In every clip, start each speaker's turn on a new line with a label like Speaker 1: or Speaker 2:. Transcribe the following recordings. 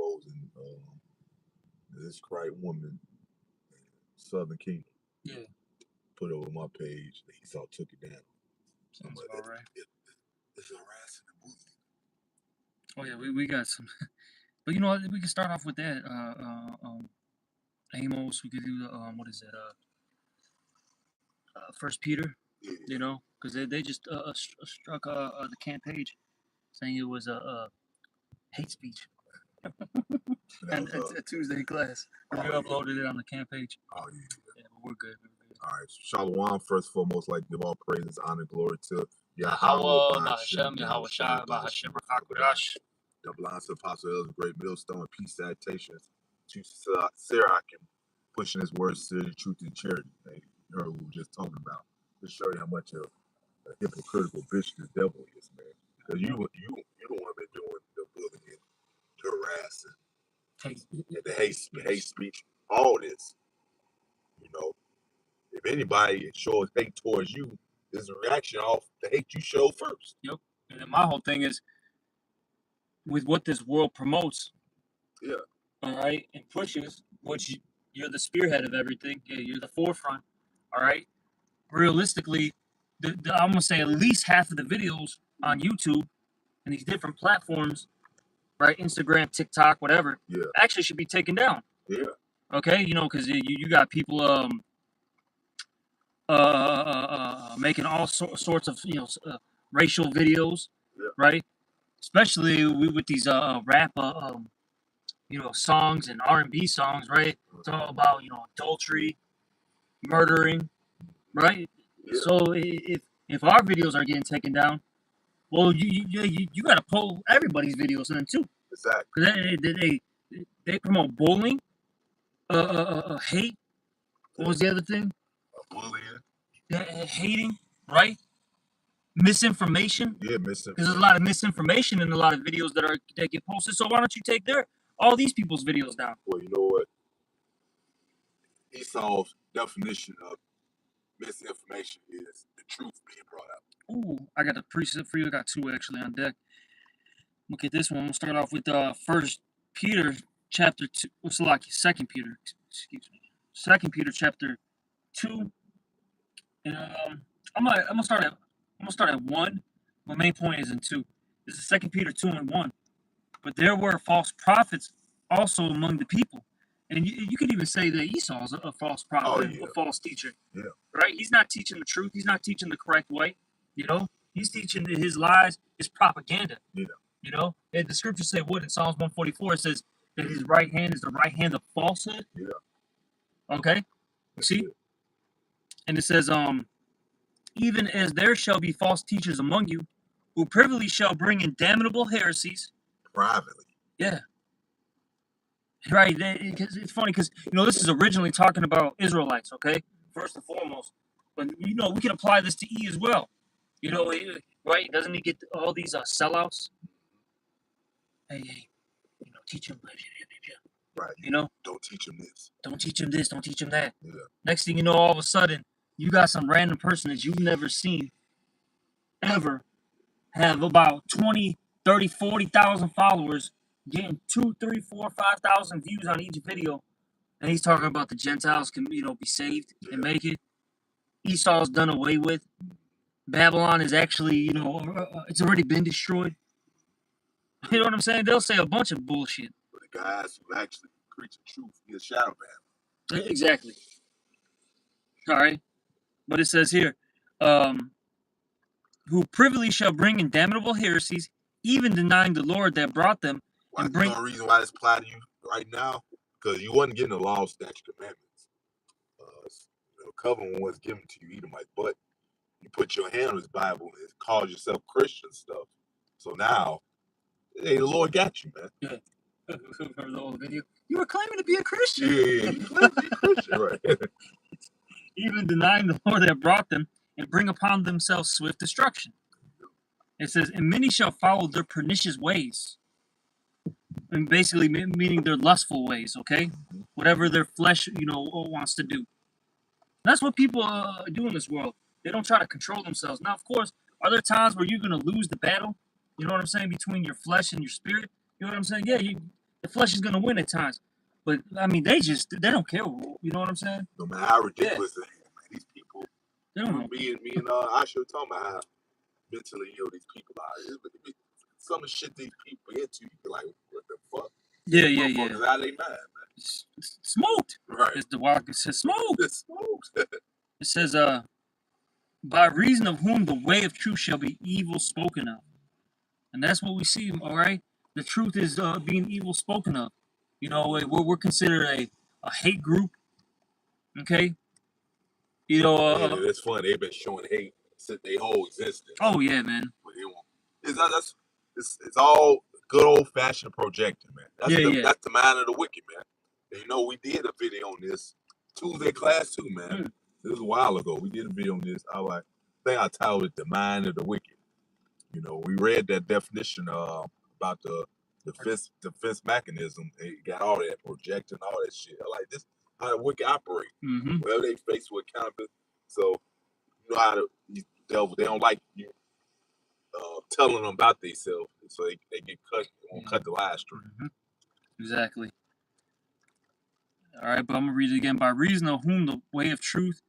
Speaker 1: exposing this Christ woman in Southern Kingdom.
Speaker 2: Yeah.
Speaker 1: Put it over my page. Esau took it down.
Speaker 2: Sounds about right.
Speaker 1: It's harassing the movie.
Speaker 2: Oh yeah, we got some. But you know what? We can start off with that. Amos. We could do the what is that? First Peter.
Speaker 1: Yeah.
Speaker 2: You know, because they just struck the camp page, saying it was a hate speech. And it's a Tuesday class. We uploaded it on the camp page.
Speaker 1: Oh yeah.
Speaker 2: Yeah, but we're good.
Speaker 1: All right, Shalom. First and foremost, like give all praises, honor, glory to
Speaker 2: Yahweh,
Speaker 1: Bahashem,
Speaker 2: Yahawashi, Bahashem, Rakakudash.
Speaker 1: Double honor to Apostle Elder, great millstone, peace, salutations to Sirakim, pushing his words to the truth and charity. Hey, you heard what we were just talking about. To show you how much of a hypocritical bitch this devil is, man. Because you the one been doing the bullying, the harassing, the hate speech, all this. You know, if anybody shows hate towards you, there's a reaction off the hate you show first.
Speaker 2: Yep. And then my whole thing is with what this world promotes.
Speaker 1: Yeah.
Speaker 2: All right, and pushes, which you're the spearhead of everything. Yeah, you're the forefront. All right. Realistically, I'm gonna say at least half of the videos on YouTube and these different platforms, right? Instagram, TikTok, whatever.
Speaker 1: Yeah.
Speaker 2: Actually, should be taken down.
Speaker 1: Yeah.
Speaker 2: Okay, you know, because you got people making all sorts of racial videos,
Speaker 1: yeah.
Speaker 2: right? Especially with these rap songs and R&B songs, right? It's all about adultery, murdering, right?
Speaker 1: Yeah.
Speaker 2: So if our videos are getting taken down, well, you got to pull everybody's videos then too.
Speaker 1: Exactly.
Speaker 2: Because they promote bullying, hate. What was the other thing?
Speaker 1: Bullying.
Speaker 2: Hating, right? Misinformation.
Speaker 1: Yeah, misinformation.
Speaker 2: Because there's a lot of misinformation in a lot of videos that get posted. So why don't you take all these people's videos down?
Speaker 1: Well, you know what? Esau's definition of misinformation is the truth being brought out.
Speaker 2: Ooh, I got the precept for you. I got two actually on deck. Look at this one. We'll start off with First Peter chapter 2. What's like Second Peter? Excuse me. 2 Peter chapter 2. And I'm gonna start at 1. My main point is in 2. This is 2 Peter 2 and 1. But there were false prophets also among the people. And you could even say that Esau's a false prophet, a false teacher.
Speaker 1: Yeah.
Speaker 2: Right? He's not teaching the truth. He's not teaching the correct way. You know? He's teaching his lies, his propaganda.
Speaker 1: Yeah.
Speaker 2: You know? And the scriptures say what in Psalms 144? It says that his right hand is the right hand of falsehood.
Speaker 1: Yeah.
Speaker 2: Okay? See? And it says, even as there shall be false teachers among you, who privily shall bring in damnable heresies.
Speaker 1: Privately.
Speaker 2: Yeah. Right. It's funny because, this is originally talking about Israelites, okay? First and foremost. But, we can apply this to E as well. Right? Doesn't he get all these sellouts? Hey, teach him.
Speaker 1: Right. Don't teach him this.
Speaker 2: Don't teach him this. Don't teach him that.
Speaker 1: Yeah.
Speaker 2: Next thing you know, all of a sudden, you got some random person that you've never seen ever have about 20, 30, 40,000 followers, getting 2, 3, 4, 5,000 views on each video, and he's talking about the Gentiles can, be saved and make it. Esau's done away with. Babylon is actually, it's already been destroyed. You know what I'm saying? They'll say a bunch of bullshit.
Speaker 1: But the guys who actually preach the truth, he's shadow band.
Speaker 2: Exactly. All right. But it says here, who privily shall bring in damnable heresies, even denying the Lord that brought them.
Speaker 1: Well, the only reason why this apply to you right now, because you wasn't getting the law, statute, commandments. Covenant was given to you, Edomite, but you put your hand on his Bible and call yourself Christian stuff. So now, hey, the Lord got you, man.
Speaker 2: Yeah. Remember the old video? You were claiming to be a Christian.
Speaker 1: Yeah, you claim to be a Christian, right?
Speaker 2: Even denying the Lord that brought them, and bring upon themselves swift destruction. It says, and many shall follow their pernicious ways. And basically meaning their lustful ways, okay? Whatever their flesh, wants to do. That's what people do in this world. They don't try to control themselves. Now, of course, are there times where you're going to lose the battle? You know what I'm saying? Between your flesh and your spirit? You know what I'm saying? Yeah, The flesh is gonna win at times. But I mean, they don't care. You know what I'm saying?
Speaker 1: No matter how ridiculous it is, man, these people.
Speaker 2: They don't know.
Speaker 1: Me and Asha were talking about how mentally ill these people are. Some of the shit these people into, you be like, what the fuck?
Speaker 2: Yeah.
Speaker 1: Motherfuckers out of their mind, man.
Speaker 2: It's smoked.
Speaker 1: Right.
Speaker 2: It's the walk. It says smoked.
Speaker 1: It's smoked.
Speaker 2: It says, by reason of whom the way of truth shall be evil spoken of. And that's what we see, all right? The truth is being evil spoken of. You know, we're considered a hate group, okay? You know,
Speaker 1: Yeah, it's funny. They've been showing hate since their whole existence.
Speaker 2: Oh, yeah, man.
Speaker 1: But they won't. It's all good old-fashioned projecting, man. That's the mind of the wicked, man. And you know, we did a video on this Tuesday class, too, man. It was a while ago. We did a video on this. I think I titled it "The Mind of the Wicked." You know, we read that definition about the defense mechanism. They got all that projecting, all that shit. I like this how the wicked operate.
Speaker 2: Mm-hmm.
Speaker 1: Whenever they face with accountability, so you know how these devils, they don't like you telling them about themselves, so they get cut. They won't cut the live stream.
Speaker 2: Mm-hmm. Exactly. All right, but I'm gonna read it again. By reason of whom the way of truth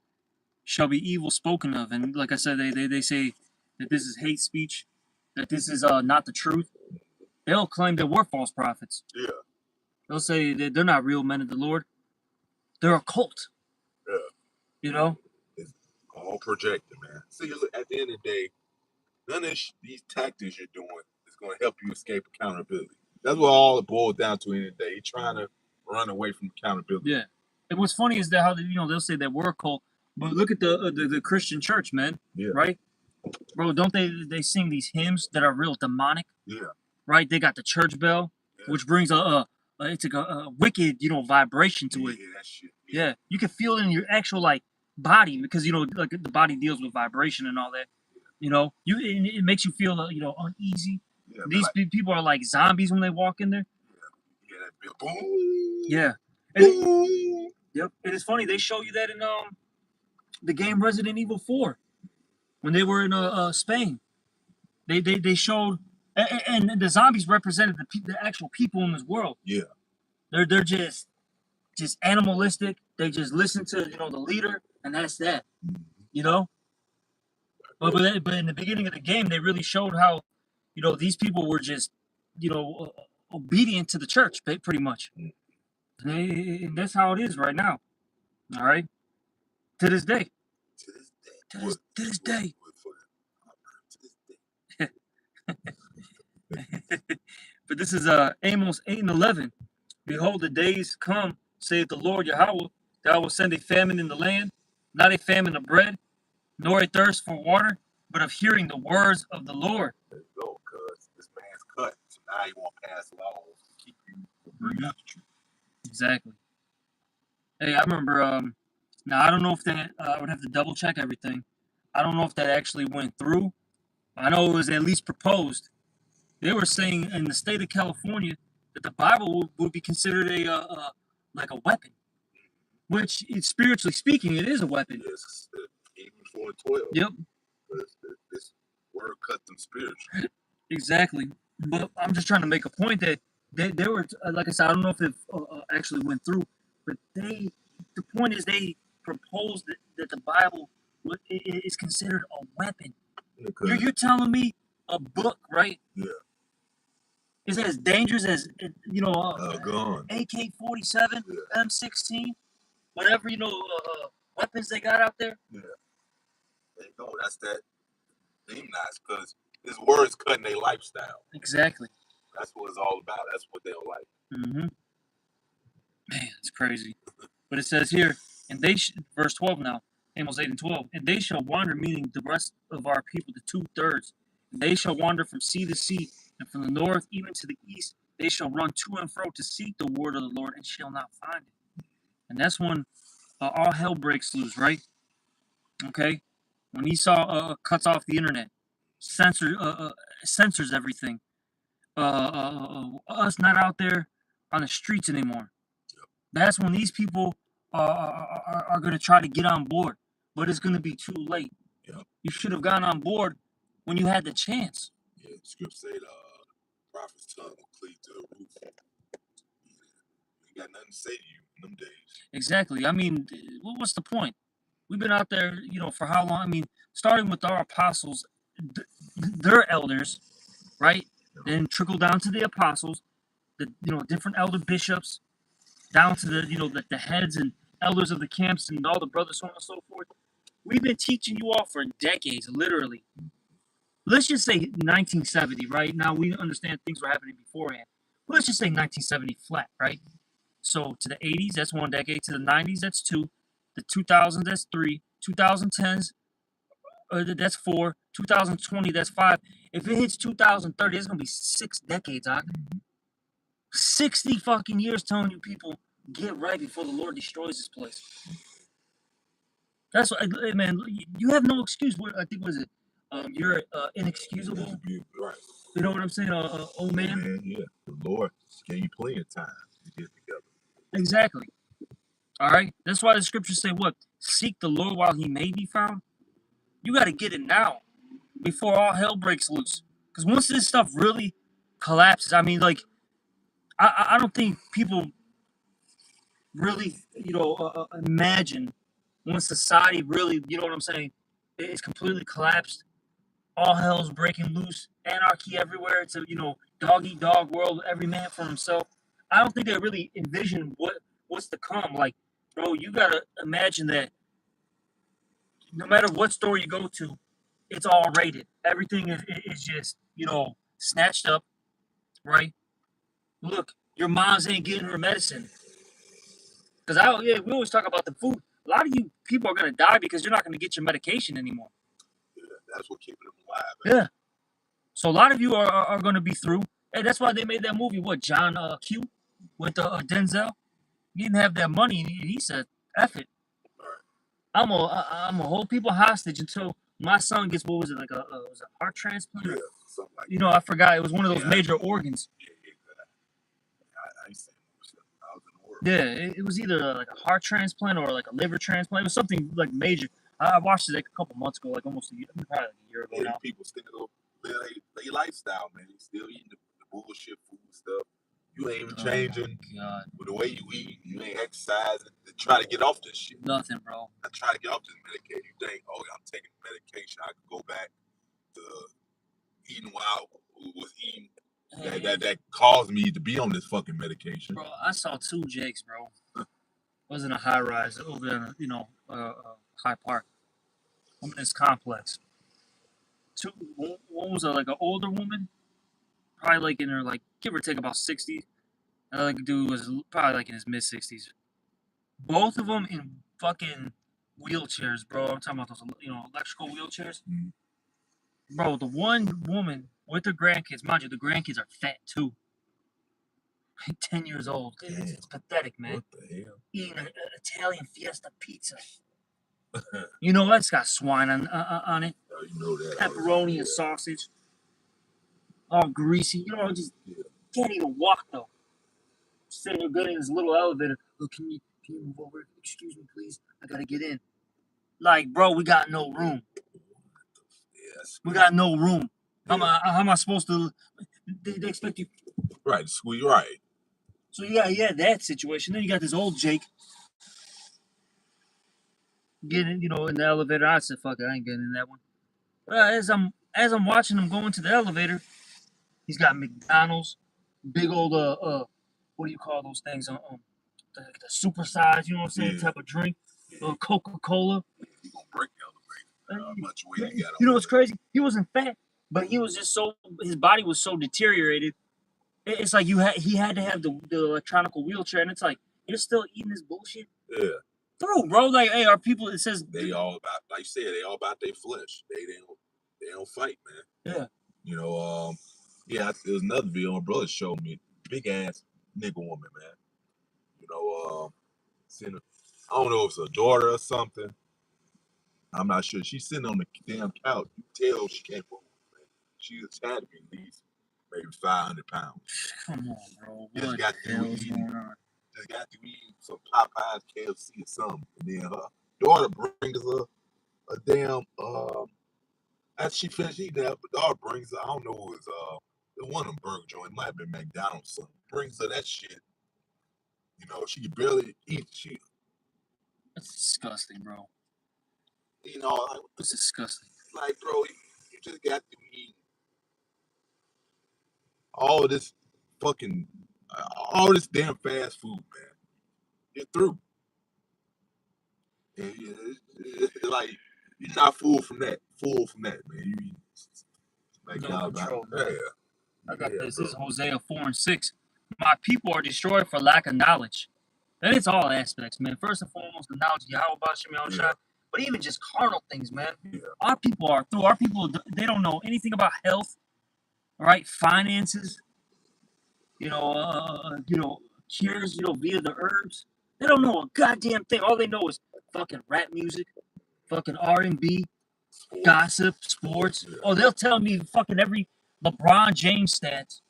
Speaker 2: shall be evil spoken of. And like I said, they say that this is hate speech, that this is not the truth. They'll claim that we're false prophets.
Speaker 1: Yeah.
Speaker 2: They'll say that they're not real men of the Lord. They're a cult.
Speaker 1: Yeah.
Speaker 2: You know?
Speaker 1: It's all projected, man. See, at the end of the day, none of these tactics you're doing is going to help you escape accountability. That's what all it boils down to in the day. You're trying to run away from accountability.
Speaker 2: Yeah. And what's funny is that how they'll say that we're a cult. But look at the Christian church, man.
Speaker 1: Yeah.
Speaker 2: Right? Bro, don't they sing these hymns that are real demonic?
Speaker 1: Yeah.
Speaker 2: Right? They got the church bell, which brings it's like a wicked, vibration to it.
Speaker 1: Yeah, that shit.
Speaker 2: Yeah. You can feel it in your actual body because like the body deals with vibration and all that. You know, it makes you feel uneasy. Yeah, these people are like zombies when they walk in there.
Speaker 1: Yeah, that boom.
Speaker 2: Yeah.
Speaker 1: Boom.
Speaker 2: Yep. And it's funny they show you that in the game Resident Evil 4 when they were in Spain. They showed and the zombies represented the actual people in this world.
Speaker 1: Yeah.
Speaker 2: They're just animalistic. They just listen to the leader, and that's that. You know. But in the beginning of the game, they really showed how these people were just obedient to the church, pretty much. And that's how it is right now. All right. To this day. To this day. But this is Amos 8:11. Behold, the days come, saith the Lord Yahweh, that I will send a famine in the land, not a famine of bread, nor a thirst for water, but of hearing the words of the Lord.
Speaker 1: There you go, cuz this man's cut. So now he won't pass laws to keep you from bringing out the truth.
Speaker 2: Exactly. Hey, I remember, now I don't know if that, I would have to double check everything. I don't know if that actually went through. I know it was at least proposed. They were saying in the state of California that the Bible would be considered like a weapon, which, spiritually speaking, it is a weapon.
Speaker 1: Yes, Hebrews 4:12.
Speaker 2: Yep.
Speaker 1: This word cut them spiritually.
Speaker 2: Exactly. But I'm just trying to make a point that they were, like I said, I don't know if it actually went through, but the point is they proposed that the Bible is considered a weapon. Yeah, you're telling me a book, right?
Speaker 1: Yeah.
Speaker 2: Is as dangerous as
Speaker 1: gun,
Speaker 2: AK-47, M16, whatever weapons they got out there.
Speaker 1: Yeah. There you go. That's that demonize because this word's cutting their lifestyle.
Speaker 2: Exactly.
Speaker 1: That's what it's all about. That's what they don't like.
Speaker 2: Mm-hmm. Man, it's crazy. But it says here, and verse 12 now, Amos 8:12, and they shall wander, meaning the rest of our people, the 2/3. And they shall wander from sea to sea, and from the north even to the east. They shall run to and fro to seek the word of the Lord, and shall not find it. And that's when all hell breaks loose, right? Okay? When Esau cuts off the internet, censors everything. Us not out there on the streets anymore. That's when these people are going to try to get on board, but it's going to be too late.
Speaker 1: Yep.
Speaker 2: You should have gone on board when you had the chance.
Speaker 1: Yeah, the script said, prophet's tongue will cleave to the roof. He got nothing to say to you in them days.
Speaker 2: Exactly. I mean, what's the point? We've been out there, for how long? I mean, starting with our apostles, their elders, right? Then trickle down to the apostles, different elder bishops, down to the heads and elders of the camps and all the brothers, so on and so forth. We've been teaching you all for decades, literally. Let's just say 1970, right? Now we understand things were happening beforehand. But let's just say 1970 flat, right? So to the 80s, that's 1 decade. To the 90s, that's 2. The 2000s, that's 3. 2010s, that's 4. 2020, that's 5. If it hits 2030, it's gonna be 6 decades, Doc. 60 fucking years telling you people get right before the Lord destroys this place. That's what, man. You have no excuse. What I think was it? You're inexcusable.
Speaker 1: Right.
Speaker 2: You know what I'm saying? Old man.
Speaker 1: Yeah. The Lord gave you plenty of time to get together.
Speaker 2: Exactly. All right. That's why the scriptures say what? Seek the Lord while he may be found. You got to get it now before all hell breaks loose. Because once this stuff really collapses, I mean, like, I don't think people really, imagine when society really, you know what I'm saying, it's completely collapsed. All hell's breaking loose, anarchy everywhere. It's a dog eat dog world, every man for himself. I don't think they really envision what's to come. Like, bro, you gotta imagine that no matter what store you go to, it's all rated. Everything is just snatched up, right? Look, your mom's ain't getting her medicine because we always talk about the food. A lot of you people are gonna die because you're not gonna get your medication anymore.
Speaker 1: Yeah, that's what keeping them alive.
Speaker 2: Yeah. So a lot of you are going to be through. And that's why they made that movie, John Q with Denzel. He didn't have that money, and he said, F it. I'm going to hold people hostage until my son gets, what was it, like was it a heart transplant?
Speaker 1: Yeah, something like that.
Speaker 2: I forgot. It was one of those major organs.
Speaker 1: I used to say I was in the world.
Speaker 2: Yeah, it was either like a heart transplant or like a liver transplant. It was something like major. I watched it like a couple months ago, like almost probably like a year ago now.
Speaker 1: People still live their lifestyle, man. Still eating the bullshit food stuff. You ain't even changing with the way you eat. You ain't exercising to try to get off this shit.
Speaker 2: Nothing, bro.
Speaker 1: I try to get off this medication. You think, oh, I'm taking medication. I could go back to eating what I was eating. That caused me to be on this fucking medication.
Speaker 2: Bro, I saw 2 Jakes, bro. Was in a high rise over in High Park. I'm in this complex. One was like an older woman, probably like in her give or take about 60s. And the dude was probably like in his mid 60s. Both of them in fucking wheelchairs, bro. I'm talking about those electrical wheelchairs.
Speaker 1: Mm-hmm.
Speaker 2: Bro, the one woman with her grandkids, mind you, the grandkids are fat too. 10 years old. It's pathetic, man.
Speaker 1: What the hell?
Speaker 2: Eating an Italian Fiesta pizza. That's got swine on it.
Speaker 1: Oh, you know that.
Speaker 2: Pepperoni and sausage. All greasy. Just can't even walk though. Sitting there good in this little elevator. Look, can you move over? Excuse me, please. I gotta get in. Like, bro, we got no room.
Speaker 1: Yes.
Speaker 2: We got no room. How am I supposed to? They expect you.
Speaker 1: Right, squeeze right.
Speaker 2: So you got that situation. Then you got this old Jake getting, in the elevator. I said, "Fuck it, I ain't getting in that one." As I'm watching him go into the elevator, he's got McDonald's, big old what do you call those things? The super size, you know what I'm saying? Type of drink, Coca-Cola.
Speaker 1: You gonna break the elevator? How much weight he got?
Speaker 2: You know what's crazy? He wasn't fat, but he was just his body was so deteriorated. It's like he had to have the electronic wheelchair, and it's like you're still eating this bullshit.
Speaker 1: Yeah.
Speaker 2: Through, bro. Like, hey, our people. It says
Speaker 1: they all about, like you said, they all about their flesh. They don't fight, man.
Speaker 2: Yeah.
Speaker 1: There was another video my brother showed me. Big ass nigga woman, man. I don't know if it's a daughter or something. I'm not sure. She's sitting on the damn couch. You tell she can't move, man. She just had to be at least maybe 500 pounds.
Speaker 2: Come on, bro.
Speaker 1: Just got to eat some Popeyes, KFC, or something. And then her daughter brings her a damn after she finished eating that, the daughter brings her, I don't know who it was, the one of them burger joint, it might have been McDonald's or something. Brings her that shit. You know, she could barely eat shit.
Speaker 2: That's disgusting, bro.
Speaker 1: You know,
Speaker 2: It's disgusting.
Speaker 1: like bro, you just got to eat all this fucking, all this damn fast food, man. You're through. And like you're not full from that. Full from that, man. You eat like
Speaker 2: No
Speaker 1: God,
Speaker 2: control,
Speaker 1: yeah.
Speaker 2: man. I got
Speaker 1: Yeah,
Speaker 2: this.
Speaker 1: bro.
Speaker 2: This is Hosea 4:6. My people are destroyed for lack of knowledge. And it's all aspects, man. First and foremost, the knowledge of Yahweh Bashem Yahushua.
Speaker 1: Yeah.
Speaker 2: But even just carnal things, man.
Speaker 1: Yeah.
Speaker 2: Our people are through. Our people, they don't know anything about health, all right? Finances, cures, via the herbs. They don't know a goddamn thing. All they know is fucking rap music, fucking R&B, gossip, sports.
Speaker 1: Yeah.
Speaker 2: Oh, they'll tell me fucking every LeBron James stats,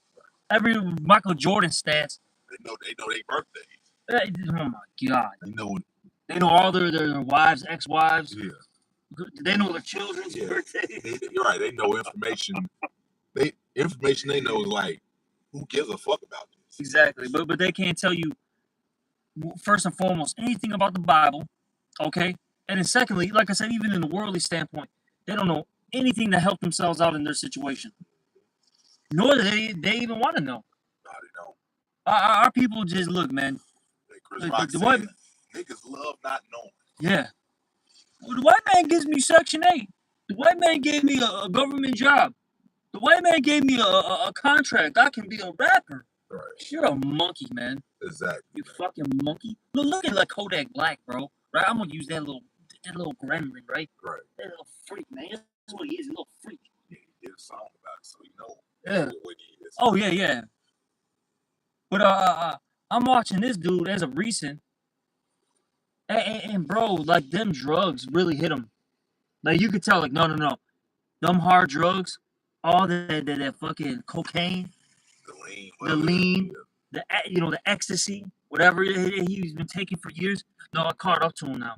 Speaker 2: every Michael Jordan stats.
Speaker 1: They know their birthdays.
Speaker 2: Oh my God.
Speaker 1: They
Speaker 2: know all their wives, ex-wives.
Speaker 1: Yeah.
Speaker 2: They know their children's
Speaker 1: Yeah.
Speaker 2: birthdays.
Speaker 1: You're right. They know information. Information they know is like, who gives a fuck about this?
Speaker 2: Exactly. But they can't tell you, first and foremost, anything about the Bible. Okay? And then secondly, like I said, even in the worldly standpoint, they don't know anything to help themselves out in their situation. Nor do they even want to know.
Speaker 1: No, they don't.
Speaker 2: Our people just look, man.
Speaker 1: Chris Rock said, niggas love not knowing.
Speaker 2: Yeah. Well, the white man gives me Section 8. The white man gave me a government job. The white man gave me a contract. I can be a rapper.
Speaker 1: Right.
Speaker 2: You're a monkey, man.
Speaker 1: Exactly.
Speaker 2: You fucking monkey. Look at like Kodak Black, bro. Right? I'm gonna use that little gremlin, right?
Speaker 1: Right.
Speaker 2: That little freak, man. That's what he is, a little freak.
Speaker 1: Yeah, he did a song about it, so you know.
Speaker 2: Yeah.
Speaker 1: What he is.
Speaker 2: Oh yeah. But I'm watching this dude as of recent, and bro, like them drugs really hit him. Like you could tell, like no, them hard drugs, all that fucking cocaine, the lean, the ecstasy, whatever he's been taking for years. No, I caught up to him now.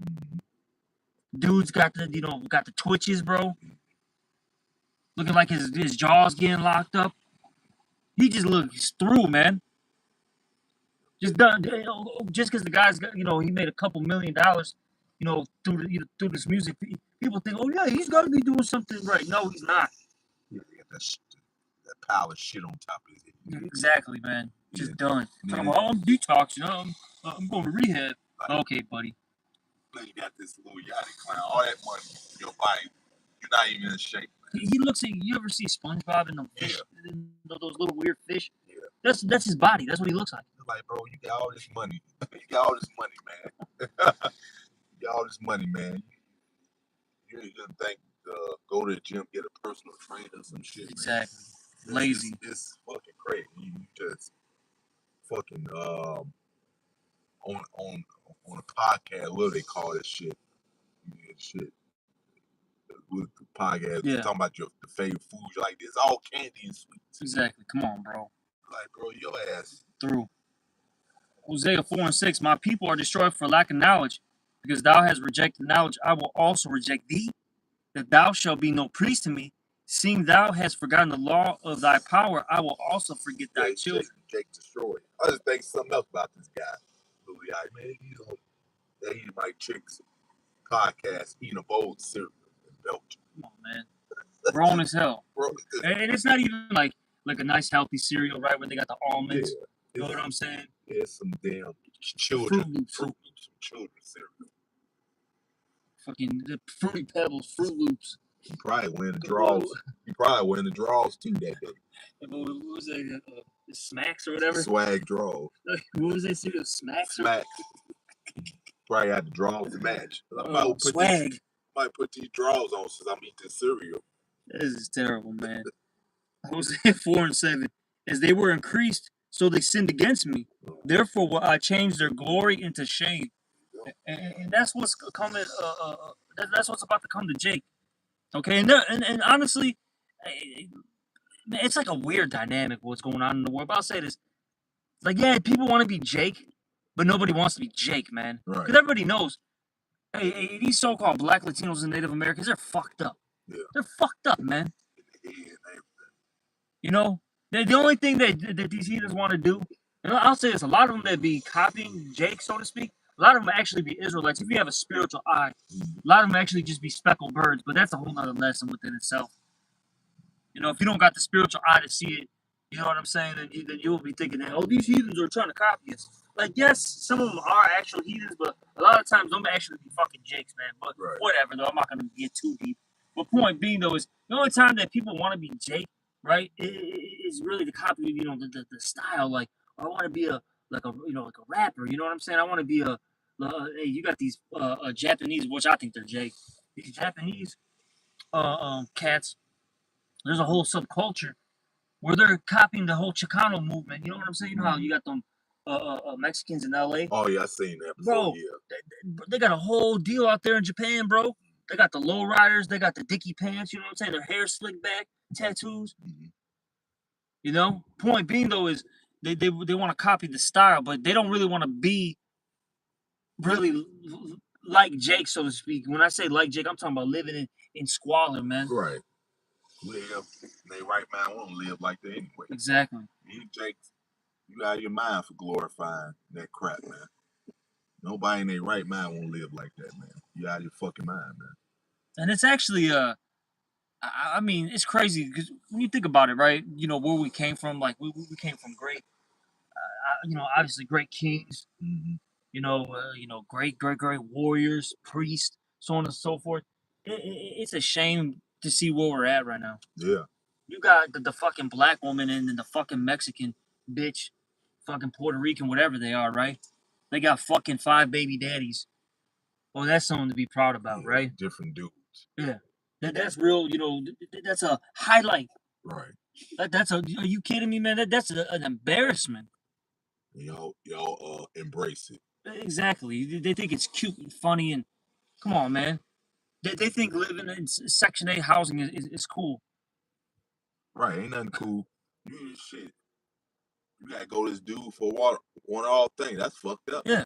Speaker 2: Dude's got the twitches, bro. Looking like his jaw's getting locked up. He just looks through, man. Just done, just because the guy's got, he made a couple $1 million, through this music. People think, oh yeah, he's got to be doing something right. No, he's not.
Speaker 1: Yeah, that pile of shit on top of his head.
Speaker 2: Exactly, man. Just done. Yeah. I'm detoxing. I'm going to rehab. Okay, buddy.
Speaker 1: You got this little yachty clown. All that money in your body, you're not even in shape.
Speaker 2: He looks like, you ever see SpongeBob and them fish, those little weird fish?
Speaker 1: Yeah.
Speaker 2: That's his body. That's what he looks like.
Speaker 1: Like, bro, you got all this money. You got all this money, man. You got all this money, man. You didn't think go to the gym, get a personal trainer or some shit.
Speaker 2: Exactly. Man. Lazy.
Speaker 1: It's fucking crazy. You just fucking on a podcast, what do they call this shit? Shit. With the podcast, talking about the favorite foods, like it's all candy and sweets.
Speaker 2: Exactly. Come on, bro.
Speaker 1: Like, bro, your ass
Speaker 2: through. Hosea 4:6. My people are destroyed for lack of knowledge, because thou hast rejected knowledge. I will also reject thee, that thou shalt be no priest to me. Seeing thou hast forgotten the law of thy power, I will also forget thy children.
Speaker 1: Jake destroyed. I just think something else about this guy. Man, he's like chicks podcast eating a bowl of cereal in Belgium.
Speaker 2: Come on, man. Grown as hell.
Speaker 1: Bro,
Speaker 2: and it's not even like a nice healthy cereal, right? Where they got the almonds.
Speaker 1: Yeah,
Speaker 2: you know what I'm saying?
Speaker 1: Yeah, some damn children. Fruit Loops, some children cereal.
Speaker 2: Fucking the Fruity Pebbles, Fruit Loops.
Speaker 1: He probably win the draws. Too that day.
Speaker 2: What was that? Smacks or whatever?
Speaker 1: Swag draws.
Speaker 2: What was that cereal? Smacks?
Speaker 1: Smack. Probably had the draws to match.
Speaker 2: Swag.
Speaker 1: Might put these draws on since I'm eating cereal.
Speaker 2: This is terrible, man. Hosea 4:7. As they were increased, so they sinned against me. Therefore will I change their glory into shame. And that's what's coming. That's what's about to come to Jake. Okay, and honestly, it's like a weird dynamic what's going on in the world. But I'll say this: like, yeah, people want to be Jake, but nobody wants to be Jake, man. Because everybody knows, hey, these so-called Black Latinos and Native Americans, they're fucked up.
Speaker 1: Yeah.
Speaker 2: They're fucked up, man. The only thing that these heathens want to do And I'll say this: a lot of them that be copying Jake, so to speak, a lot of them actually be Israelites. If you have a spiritual eye, a lot of them actually just be speckled birds. But that's a whole nother lesson within itself. You know, if you don't got the spiritual eye to see it, you know what I'm saying, then you'll be thinking that, oh, these heathens are trying to copy us. Like, yes, some of them are actual heathens, but a lot of times them actually be fucking Jakes, man. But whatever, though, I'm not gonna get too deep. But point being, though, is the only time that people want to be Jake, right, is really to copy, you know, the style. Like, I want to be a rapper. You know what I'm saying? I want to be hey, you got these Japanese, which I think they're Jake. These Japanese cats. There's a whole subculture where they're copying the whole Chicano movement. You know what I'm saying? You know how you got them Mexicans in LA?
Speaker 1: Oh, yeah, I seen that.
Speaker 2: Bro, they got a whole deal out there in Japan, bro. They got the low riders, they got the dicky pants, you know what I'm saying? Their hair slicked back, tattoos. You know? Point being, though, is they want to copy the style, but they don't really want to be really like Jake, so to speak. When I say like Jake, I'm talking about living in squalor, man.
Speaker 1: Right. Live, they right mind won't live like that anyway.
Speaker 2: Exactly.
Speaker 1: You, Jake, you out of your mind for glorifying that crap, man. Nobody in their right mind won't live like that, man. You out of your fucking mind, man.
Speaker 2: And it's actually, I mean, it's crazy because when you think about it, right? You know where we came from. Like we came from great, you know, obviously great kings. You know, great warriors, priests, so on and so forth. It's a shame to see where we're at right now.
Speaker 1: Yeah.
Speaker 2: You got the fucking black woman and then the fucking Mexican bitch, fucking Puerto Rican, whatever they are, right? They got fucking 5 baby daddies. Well, that's something to be proud about, right?
Speaker 1: Different dudes.
Speaker 2: Yeah. That's real, you know, that's a highlight.
Speaker 1: Right.
Speaker 2: Are you kidding me, man? That's an embarrassment.
Speaker 1: Y'all embrace it.
Speaker 2: Exactly. They think it's cute and funny and come on, man. They think living in Section 8 housing is cool.
Speaker 1: Right, ain't nothing cool. You shit. You gotta go to this dude for one all thing. That's fucked up.
Speaker 2: Yeah.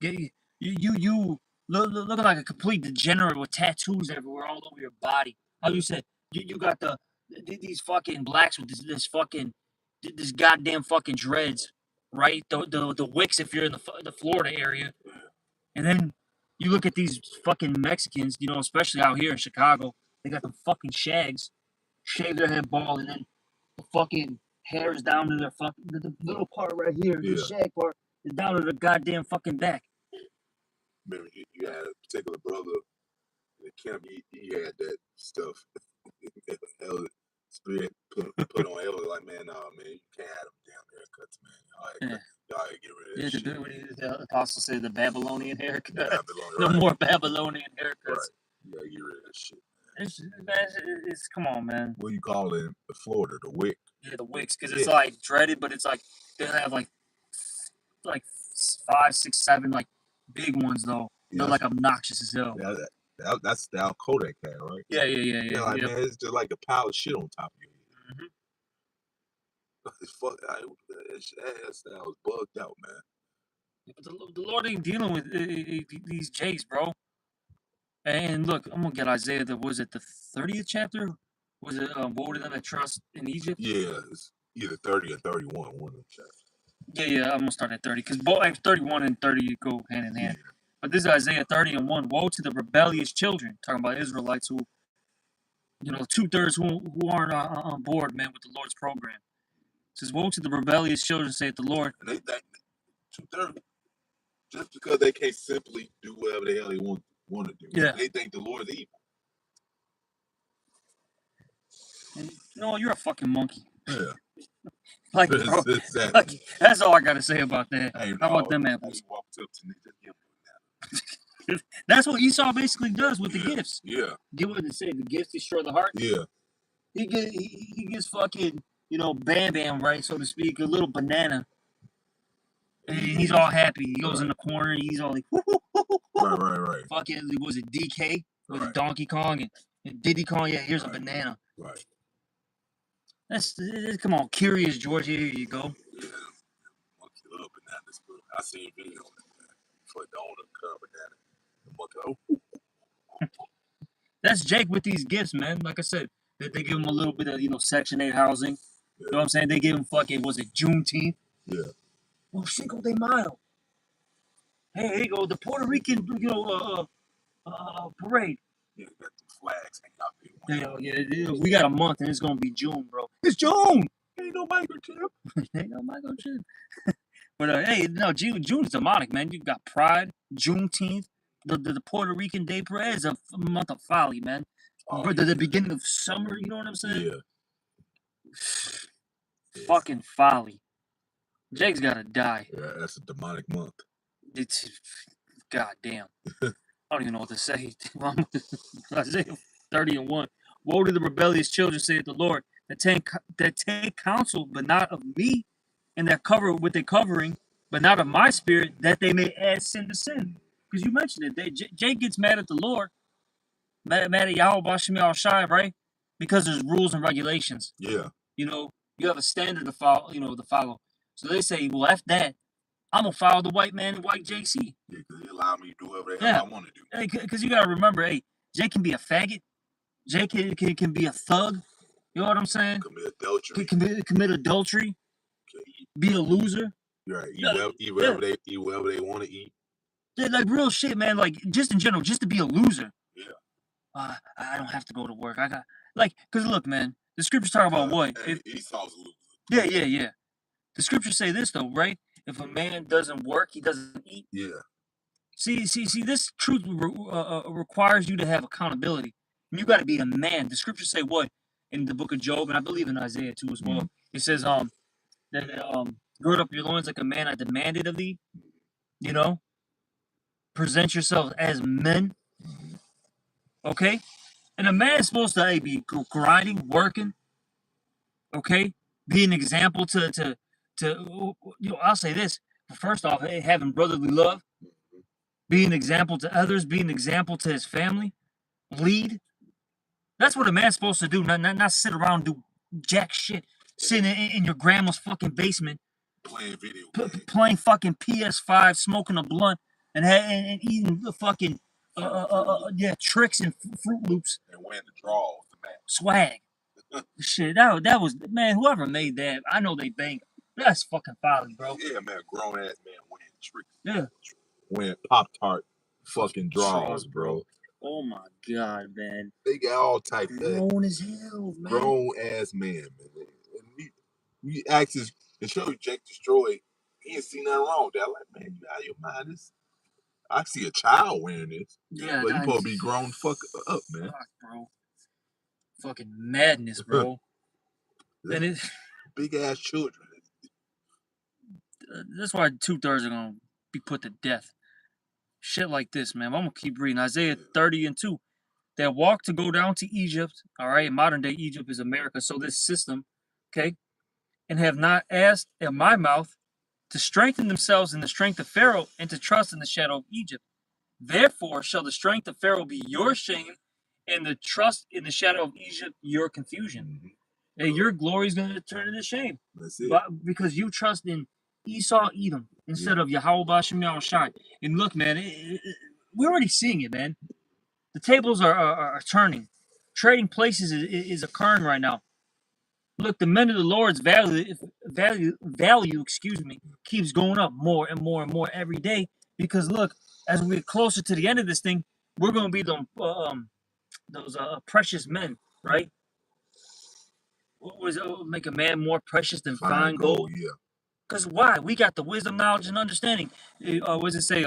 Speaker 2: You looking like a complete degenerate with tattoos everywhere all over your body. How you said you got these fucking blacks with this goddamn fucking dreads, right? The wicks if you're in the Florida area, and then you look at these fucking Mexicans, you know, especially out here in Chicago, they got the fucking shags, shave their head bald, and then the fucking hair is down to their fucking the little part right here, the shag part is down to the goddamn fucking back.
Speaker 1: Remember, you had a particular brother in camp. He had that stuff. Put on Elder like, man, nah, man, you can't have them damn haircuts, man. Y'all get rid of that shit.
Speaker 2: The apostle said the Babylonian haircut. No more Babylonian haircuts.
Speaker 1: Right. You gotta get rid of that shit.
Speaker 2: It's come on, man.
Speaker 1: What do you call it in Florida? The wick.
Speaker 2: Yeah, the wicks, because it's like dreaded, but it's like they have like 5, 6, 7 like big ones though. They're like obnoxious as hell.
Speaker 1: That's the Al Kodak hat, right?
Speaker 2: Yeah.
Speaker 1: Like, man, it's just like a pile of shit on top of you. Fuck, that style was bugged out, man.
Speaker 2: But the Lord ain't dealing with these Jakes, bro. And look, I'm gonna get Isaiah. Was it the 30th chapter? Was it woe to them that trust in Egypt?
Speaker 1: Yeah, it's either 30 or 31. One of them chapters.
Speaker 2: Yeah. I'm gonna start at 30 because both 31 and 30 go hand in hand. Yeah. But this is Isaiah 30 and 1. Woe to the rebellious children, talking about Israelites who, you know, 2/3 who aren't on board, man, with the Lord's program. It says, woe to the rebellious children, saith the Lord.
Speaker 1: And they think 2/3, just because they can't simply do whatever the hell they want to do.
Speaker 2: Yeah.
Speaker 1: They think the Lord is evil.
Speaker 2: And, you know, you're a fucking monkey.
Speaker 1: Yeah.
Speaker 2: Like, bro, like, that's all I gotta say about that.
Speaker 1: Hey,
Speaker 2: how about them apples? That's what Esau basically does with the gifts.
Speaker 1: Yeah.
Speaker 2: Get what they say, the gifts destroy the heart.
Speaker 1: Yeah.
Speaker 2: He gets fucking, you know, Bam, right, so to speak, a little banana. And he's all happy. He goes in the corner and he's all like,
Speaker 1: Right.
Speaker 2: Fucking, was it DK? Was it Donkey Kong and Diddy Kong? Yeah, here's a banana.
Speaker 1: Right.
Speaker 2: Come on, Curious George, here you go.
Speaker 1: Yeah. Monkey love bananas, bro. I seen a video for the owner of banana.
Speaker 2: That's Jake with these gifts, man. Like I said, they give him a little bit of, you know, Section 8 housing. Yeah. You know what I'm saying? They give him fucking, was it Juneteenth?
Speaker 1: Yeah.
Speaker 2: Well, Cinco de Mayo. Hey, here you go. The Puerto Rican, parade.
Speaker 1: Yeah, got the flags hanging out there.
Speaker 2: Yeah, we got a month and it's gonna be June, bro. It's June.
Speaker 1: Ain't no microchip.
Speaker 2: Ain't no microchip. But hey, no, June's demonic, man. You got Pride, Juneteenth, the Puerto Rican Day Parade is a month of folly, man.
Speaker 1: Oh,
Speaker 2: But the beginning of summer, you know what I'm saying?
Speaker 1: yeah.
Speaker 2: Fucking folly. Jake's gotta die.
Speaker 1: Yeah, that's a demonic month.
Speaker 2: It's goddamn. I don't even know what to say. Isaiah 30:1. Woe to the rebellious children, saith the Lord, that take counsel, but not of me, and that cover with a covering, but not of my spirit, that they may add sin to sin. Because you mentioned it. Jake gets mad at the Lord, mad at Yahweh Bashim Al Shai, right? Because there's rules and regulations.
Speaker 1: Yeah.
Speaker 2: You know, you have a standard to follow, to follow. So they say, well, after that, I'm going to follow the white man and white JC.
Speaker 1: Yeah, because they allow me to do whatever the hell I want to do.
Speaker 2: Hey, because you got to remember, hey, Jake can be a faggot. Jake can be a thug. You know what I'm saying?
Speaker 1: Commit adultery.
Speaker 2: Commit adultery. Be a loser.
Speaker 1: Right. Eat whatever they want to eat.
Speaker 2: Yeah, like real shit, man. Like, just in general, just to be a loser.
Speaker 1: Yeah.
Speaker 2: I don't have to go to work. I got, because look, man, the scriptures talk about what?
Speaker 1: Esau's a loser.
Speaker 2: Yeah. The scriptures say this, though, right? If a man doesn't work, he doesn't eat.
Speaker 1: Yeah.
Speaker 2: See, this truth requires you to have accountability. And you got to be a man. The scriptures say what? In the book of Job, and I believe in Isaiah too as well. It says, that gird up your loins like a man I demanded of thee. You know? Present yourselves as men. Okay? And a man is supposed to be grinding, working. Okay? Be an example to I'll say this. First off, having brotherly love. Be an example to others. Be an example to his family. Lead. That's what a man's supposed to do. Not sit around and do jack shit. Sitting in your grandma's fucking basement.
Speaker 1: Playing video games.
Speaker 2: Playing fucking PS5, smoking a blunt, and eating the fucking tricks and Fruit Loops.
Speaker 1: And wearing the drawers, man.
Speaker 2: Swag. Shit, that was, man, whoever made that, I know they banged. That's fucking folly, bro.
Speaker 1: Yeah, man, grown ass man wearing tricks.
Speaker 2: Yeah.
Speaker 1: Wearing Pop-Tart fucking drawers, bro.
Speaker 2: Oh my god, man.
Speaker 1: They got all types of
Speaker 2: grown as hell, man.
Speaker 1: Grown ass man, man. And we asked his and show you Jake Destroy. He ain't seen nothing wrong with that. Like, man, you out of your mind. I see a child wearing this.
Speaker 2: Yeah,
Speaker 1: but you supposed to be grown fuck up, man.
Speaker 2: Fuck, bro. Fucking madness, bro. And it
Speaker 1: big ass children.
Speaker 2: That's why 2/3 are gonna be put to death. Shit like this, man. I'm gonna keep reading Isaiah 30:2. That walk to go down to Egypt. All right, modern day Egypt is America. So this system, okay, and have not asked at my mouth to strengthen themselves in the strength of Pharaoh and to trust in the shadow of Egypt. Therefore shall the strength of Pharaoh be your shame, and the trust in the shadow of Egypt your confusion. And your glory is going to turn into shame.
Speaker 1: That's it.
Speaker 2: Because you trust in Esau, Edom, instead of Yahweh Bashim Yahweh Shai. And look, man, we're already seeing it, man. The tables are turning. Trading places is occurring right now. Look, the men of the Lord's value, keeps going up more and more and more every day. Because look, as we get closer to the end of this thing, we're going to be those precious men, right? What was it? Make a man more precious than fine gold?
Speaker 1: Yeah.
Speaker 2: Because why? We got the wisdom, knowledge, and understanding. What does it say?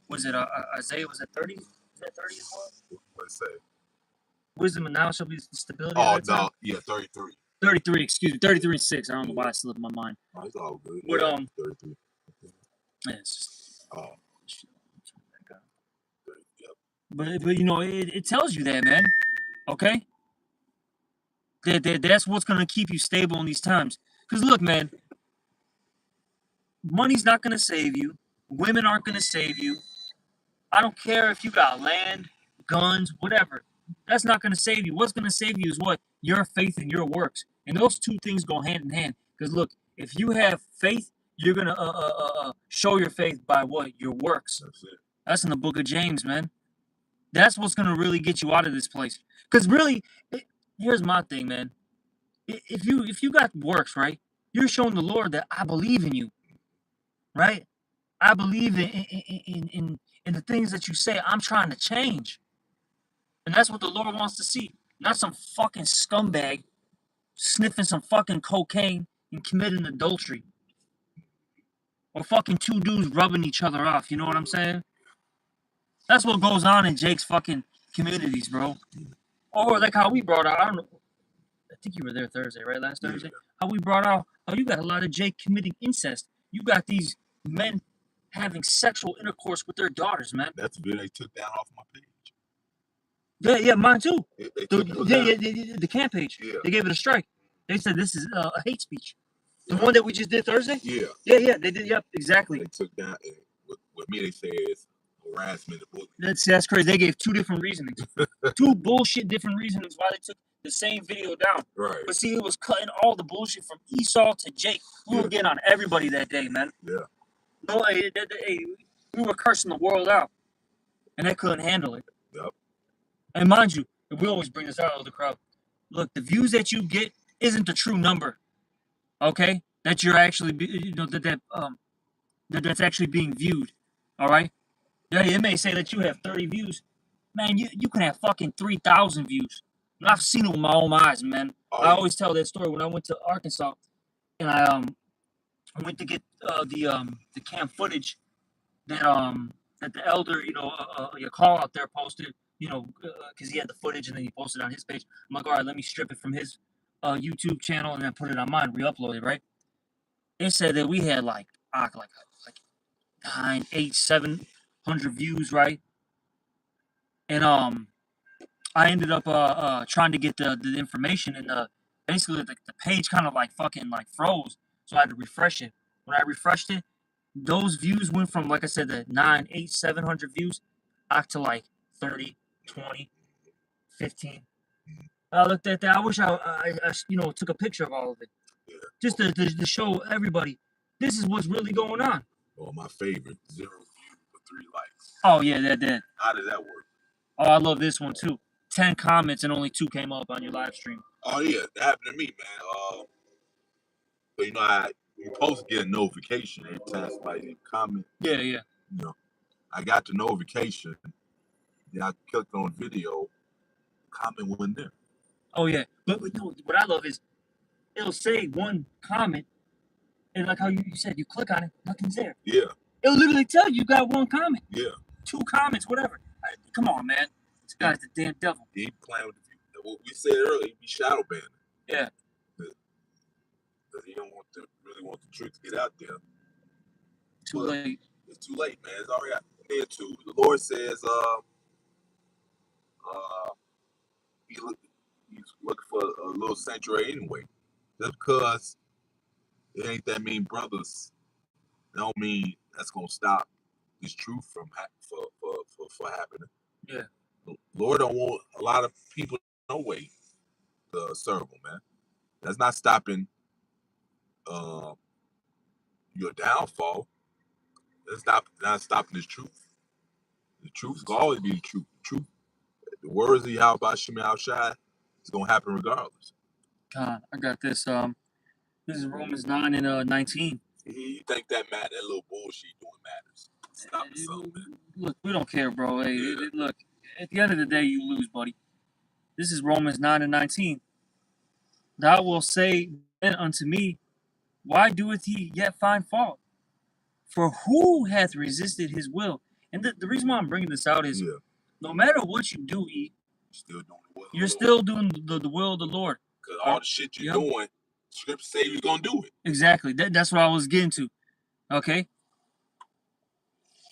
Speaker 2: Was it Isaiah? Was it 30? Is that 30 as well?
Speaker 1: What does it say?
Speaker 2: Wisdom and knowledge shall be stability.
Speaker 1: Oh, no. Yeah, 33.
Speaker 2: 33, excuse me. 33:6. I don't know why I slipped my mind.
Speaker 1: Oh, it's all good.
Speaker 2: But,
Speaker 1: 33.
Speaker 2: Yeah, it's just,
Speaker 1: oh.
Speaker 2: But you know, it tells you that, man. Okay? That's what's going to keep you stable in these times. Because look, man, money's not going to save you. Women aren't going to save you. I don't care if you got land, guns, whatever. That's not going to save you. What's going to save you is what? Your faith and your works. And those two things go hand in hand. Because look, if you have faith, you're going to show your faith by what? Your works.
Speaker 1: That's it.
Speaker 2: That's in the book of James, man. That's what's going to really get you out of this place. Because really, here's my thing, man. If you got works, right, you're showing the Lord that I believe in you. right? I believe in the things that you say. I'm trying to change. And that's what the Lord wants to see. Not some fucking scumbag sniffing some fucking cocaine and committing adultery. Or fucking two dudes rubbing each other off. You know what I'm saying? That's what goes on in Jake's fucking communities, bro. Or like how we brought out, I don't know, I think you were there Thursday, right? Last Thursday?
Speaker 1: Yeah.
Speaker 2: How we brought out, how you got a lot of Jake committing incest. You got these men having sexual intercourse with their daughters, man.
Speaker 1: That's a video they took down off my page.
Speaker 2: Yeah, mine too.
Speaker 1: They took it down.
Speaker 2: The camp page.
Speaker 1: Yeah.
Speaker 2: They gave it a strike. They said this is a hate speech. The one that we just did Thursday?
Speaker 1: Yeah.
Speaker 2: Yeah, they did. Yep, exactly.
Speaker 1: They took down, with me, they say it's harassment and bullying.
Speaker 2: That's crazy. They gave two different reasonings. Two bullshit different reasonings why they took the same video down.
Speaker 1: Right.
Speaker 2: But see, it was cutting all the bullshit from Esau to Jake. We were getting on everybody that day, man.
Speaker 1: Yeah.
Speaker 2: No, we were cursing the world out. And they couldn't handle it.
Speaker 1: Yep.
Speaker 2: And mind you, we always bring this out of the crowd. Look, the views that you get isn't the true number. Okay? That you're actually, that's actually being viewed. All right? Yeah, it may say that you have 30 views. Man, you can have fucking 3,000 views. And I've seen it with my own eyes, man.
Speaker 1: Oh,
Speaker 2: I always tell that story when I went to Arkansas, and I went to get the camp footage that the elder, your call out there posted, because he had the footage and then he posted it on his page. I'm like, all right, let me strip it from his YouTube channel and then put it on mine, re-upload it, right? It said that we had like 9, 8, 700 views, right? And I ended up trying to get the information, and basically the page kind of like fucking like froze, so I had to refresh it. When I refreshed it, those views went from, like I said, the 9, 8, 700 views back to like 30, 20, 15. I looked at that. I wish I took a picture of all of it, just to show everybody this is what's really going on.
Speaker 1: Well, my favorite, 0 views with 3 likes.
Speaker 2: Oh yeah, that.
Speaker 1: How does that work?
Speaker 2: Oh, I love this one too. 10 comments and only 2 came up on your live stream.
Speaker 1: Oh yeah, that happened to me, man. But you're supposed to get a notification every time somebody comment.
Speaker 2: Yeah.
Speaker 1: I got the notification. Then I clicked on video. Comment wasn't there.
Speaker 2: Oh yeah, but no, what I love is it'll say one comment, and like how you said, you click on it, nothing's there.
Speaker 1: Yeah.
Speaker 2: It'll literally tell you got 1 comment.
Speaker 1: Yeah.
Speaker 2: 2 comments, whatever. Come on, man. This guy's the damn devil.
Speaker 1: He playing with what we said earlier. He be shadow banning.
Speaker 2: Yeah.
Speaker 1: Because he don't really want the truth to get out there.
Speaker 2: Too late.
Speaker 1: It's too late, man. It's already out there too. The Lord says, he's looking for a little sanctuary anyway. Just because it ain't that many brothers, don't mean that's gonna stop this truth from happening.
Speaker 2: Yeah.
Speaker 1: The Lord don't want a lot of people no way to serve him, man. That's not stopping your downfall. That's not stopping this truth. The truth will always be the truth. The words of Yahweh Shemi Al-Shai is gonna happen regardless.
Speaker 2: God, I got this. This is Romans 9 and 19.
Speaker 1: You think that little bullshit doing matters? Stop something, man.
Speaker 2: Look, we don't care, bro. Hey, look, at the end of the day, you lose, buddy. This is Romans 9 and 19. Thou wilt say then unto me, why doeth he yet find fault? For who hath resisted his will? And the reason why I'm bringing this out is, no matter what you do, you're still doing the will of the Lord.
Speaker 1: Because all the shit you're doing, Scripture say you're going to do it.
Speaker 2: Exactly. That's what I was getting to. Okay?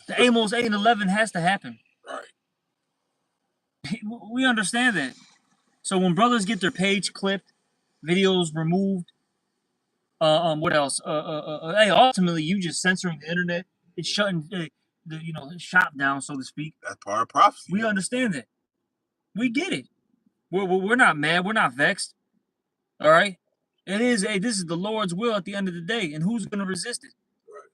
Speaker 2: The Amos 8 and 11 has to happen.
Speaker 1: Right.
Speaker 2: We understand that. So when brothers get their page clipped, videos removed, what else? Hey, ultimately, you just censoring the internet. It's shutting the shop down, so to speak.
Speaker 1: That's part of prophecy.
Speaker 2: We understand that. We get it. We're not mad. We're not vexed. All right? It is, this is the Lord's will at the end of the day, and who's going to resist it?
Speaker 1: Right.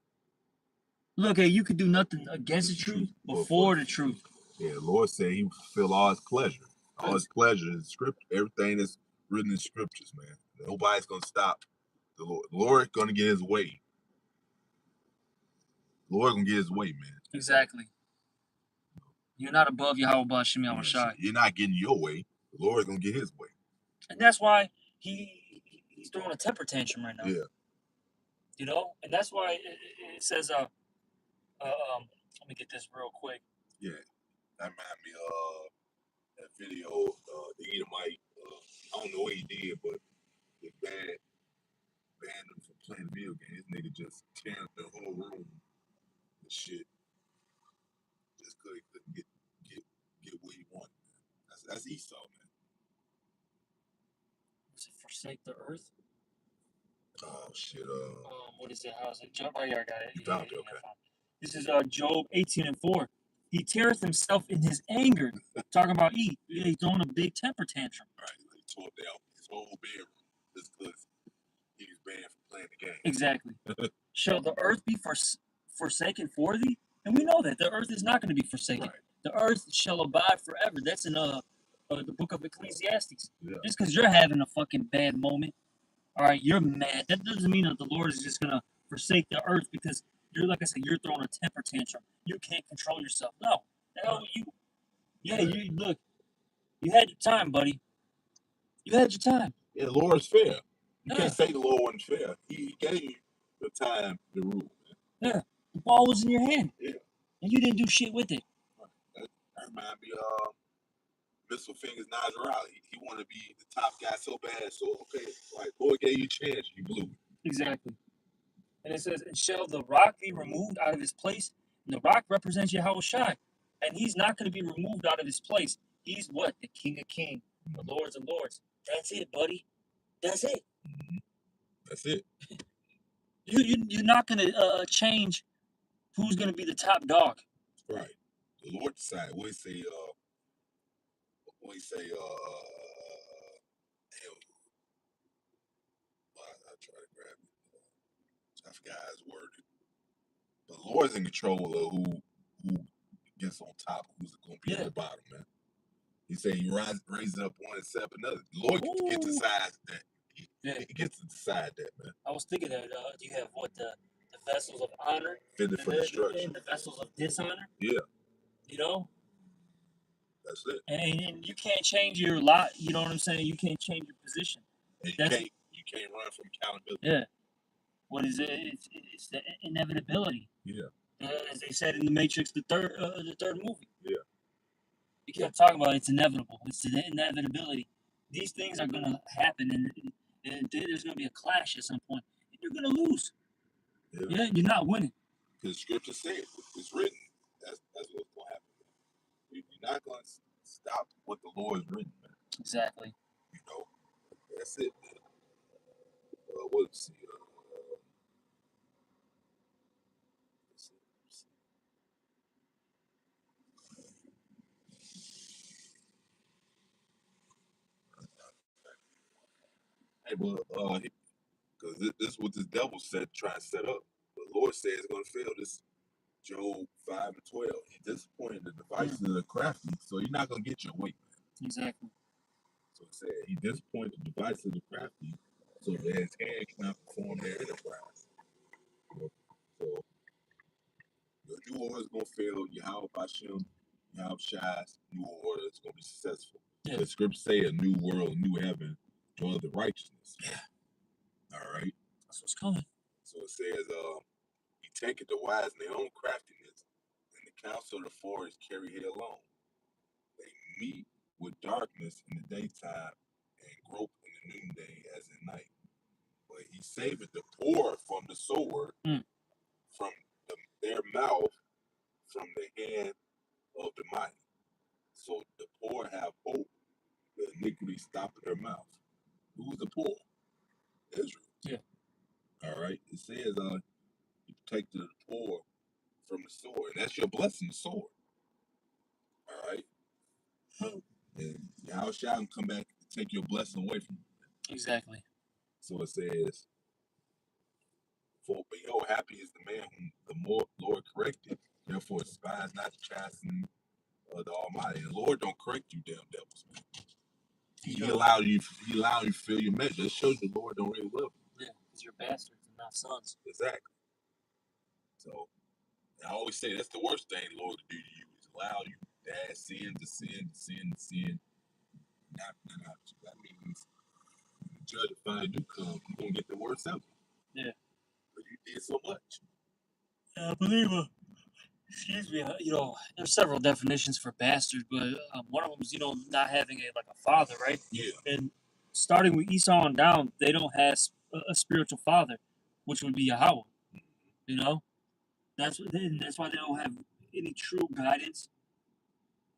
Speaker 2: Look, you could do nothing against the truth before the truth.
Speaker 1: Yeah, the Lord said he would fulfill all his pleasure. All his pleasure is scripture. Everything that's written in scriptures, man. Nobody's going to stop the Lord. The Lord's going to get his way. Lord gonna get his way, man.
Speaker 2: Exactly. You're not above Yahweh Shem
Speaker 1: Yeah,
Speaker 2: Shai.
Speaker 1: you're not getting your way. The Lord's gonna get his way.
Speaker 2: And that's why he's throwing a temper tantrum right now.
Speaker 1: Yeah.
Speaker 2: You know? And that's why it says, let me get this real quick.
Speaker 1: Yeah. That reminded me of that video, the Edomite, I don't know what he did, but they banned him from playing video games. This nigga just tearing up the whole room and shit. Just couldn't get what he wanted. That's Esau, man.
Speaker 2: Was it forsake the earth?
Speaker 1: Oh shit.
Speaker 2: What is it? How is it? Job, right here, I got it.
Speaker 1: You found it, okay.
Speaker 2: This is Job 18:4. He teareth himself in his anger. Talking about E. Yeah, he's throwing a big temper tantrum.
Speaker 1: Right. He tore down his whole bedroom just because he was banned from playing the game.
Speaker 2: Exactly. Shall the earth be forsaken for thee? And we know that the earth is not going to be forsaken.
Speaker 1: Right.
Speaker 2: The earth shall abide forever. That's in the book of Ecclesiastes.
Speaker 1: Yeah.
Speaker 2: Just because you're having a fucking bad moment, all right, you're mad. That doesn't mean that the Lord is just going to forsake the earth because you're, like I said, you're throwing a temper tantrum. You can't control yourself. No. Hell, you look, you had your time, buddy. You had your time.
Speaker 1: Yeah, the Lord's fair. You
Speaker 2: Yeah.
Speaker 1: can't say the Lord wasn't fair. He gave you the time to rule.
Speaker 2: Yeah. The ball was in your hand.
Speaker 1: Yeah.
Speaker 2: And you didn't do shit with it.
Speaker 1: That reminds me of Missile Fingers Nazarale. He wanted to be the top guy so bad, so okay, like Lord gave you a chance, you blew it.
Speaker 2: Exactly. And it says, and shall the rock be removed out of his place? And the rock represents Yahweh Shai. And he's not going to be removed out of his place. He's what? The King of Kings, the Lords of Lords. That's it, buddy. That's it.
Speaker 1: Mm-hmm. That's it.
Speaker 2: You're not going to change who's going to be the top dog.
Speaker 1: Right. The Lord decided. What he say, I try to grab it. I forgot how it's worded. But the Lord's in control of who gets on top, who's going to be at the bottom, man. He said he raises up one and set up another. The Lord gets to decide that. He gets to decide that, man.
Speaker 2: I was thinking that you have what the vessels of honor,
Speaker 1: fitted for destruction,
Speaker 2: and the vessels of dishonor.
Speaker 1: Yeah.
Speaker 2: You know.
Speaker 1: That's it.
Speaker 2: And you can't change your lot. You know what I'm saying? You can't change your position.
Speaker 1: And you can't run from accountability.
Speaker 2: Yeah. What is it? It's the inevitability.
Speaker 1: Yeah.
Speaker 2: As they said in the Matrix, the third movie.
Speaker 1: Yeah.
Speaker 2: You kept talking about it's inevitable. It's the inevitability. These things are gonna happen, and there's gonna be a clash at some point, and you're gonna lose. Yeah, you're not winning.
Speaker 1: Because Scripture says it's written. That's what's gonna happen. You're not gonna stop what the Lord has written, man.
Speaker 2: Exactly.
Speaker 1: You know, that's it, man. Let's see. Hey, well, because this is what this devil said, trying to set up. The Lord says it's going to fail. This Job 5:12. He disappointed the devices of the crafty, so you're not going to get your way, man.
Speaker 2: Exactly.
Speaker 1: So it said he disappointed the devices of the crafty, so that his hand cannot perform their enterprise. So your new order is going to fail. Yahweh Bashem, Yahweh Shai's new order is going to be successful.
Speaker 2: Yeah.
Speaker 1: The scriptures say a new world, a new heaven, dwell the righteousness.
Speaker 2: Yeah.
Speaker 1: All right.
Speaker 2: That's what's coming.
Speaker 1: So it says, he taketh the wise in their own craftiness, and the counsel of the forest carry headlong. They meet with darkness in the daytime and grope in the noonday as in night. But he saveth the poor from the sword, from their mouth, from the hand of the mighty. So the poor have hope, the iniquity stop in their mouth. Who's the poor? Israel.
Speaker 2: Yeah.
Speaker 1: All right. It says, you protect the poor from the sword. And that's your blessing, the sword. All right. And Yahweh shall come back and take your blessing away from you.
Speaker 2: Exactly.
Speaker 1: So it says, for behold, happy is the man whom the Lord corrected. Therefore, despise not the chastening of the Almighty. And the Lord don't correct you, damn devils, man. He allow you to feel your measure. It shows the Lord don't really love you.
Speaker 2: Yeah, because you're bastards and not sons.
Speaker 1: Exactly. So I always say that's the worst thing the Lord to do to you is allow you to add sin to sin to sin to sin. Not you. That means the judge will finally do come. You're gonna get the worst of it.
Speaker 2: Yeah.
Speaker 1: But you did so much.
Speaker 2: I believe, excuse me, there's several definitions for bastard, but one of them is, not having a father, right?
Speaker 1: Yeah.
Speaker 2: And starting with Esau on down, they don't have a spiritual father, which would be Yahweh. You know, that's why they don't have any true guidance.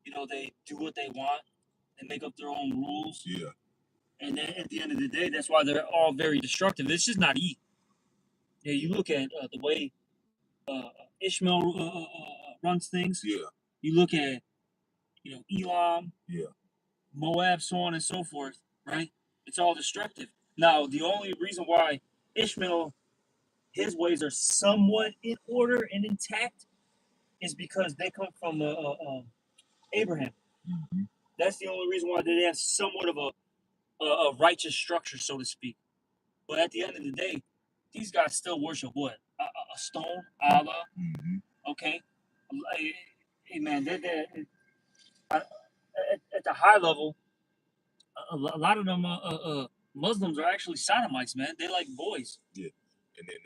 Speaker 2: They do what they want and make up their own rules.
Speaker 1: Yeah.
Speaker 2: And then at the end of the day, that's why they're all very destructive. It's just not easy. Yeah, you look at the way Ishmael runs things.
Speaker 1: Yeah.
Speaker 2: You look at Elam,
Speaker 1: Yeah.
Speaker 2: Moab, so on and so forth. Right? It's all destructive. Now, the only reason why Ishmael, his ways are somewhat in order and intact, is because they come from Abraham.
Speaker 1: Mm-hmm.
Speaker 2: That's the only reason why they have somewhat of a righteous structure, so to speak. But at the end of the day, these guys still worship what? A stone, Allah.
Speaker 1: Mm-hmm.
Speaker 2: Okay, hey man, at the high level, a lot of them Muslims are actually sodomites, man. They like boys.
Speaker 1: Yeah, and then